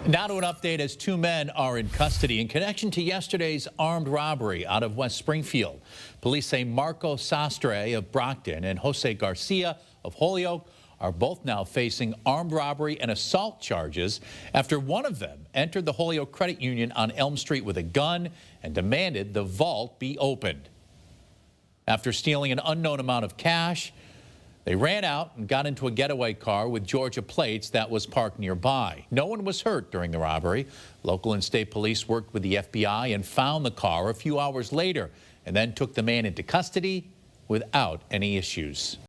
Now to an update as two men are in custody in connection to yesterday's armed robbery out of West Springfield. Police say Marco Sastre of Brockton and Jose Garcia of Holyoke are both now facing armed robbery and assault charges after one of them entered the Holyoke Credit Union on Elm Street with a gun and demanded the vault be opened. After stealing an unknown amount of cash, they ran out and got into a getaway car with Georgia plates that was parked nearby. No one was hurt during the robbery. Local and state police worked with the FBI and found the car a few hours later and then took the man into custody without any issues.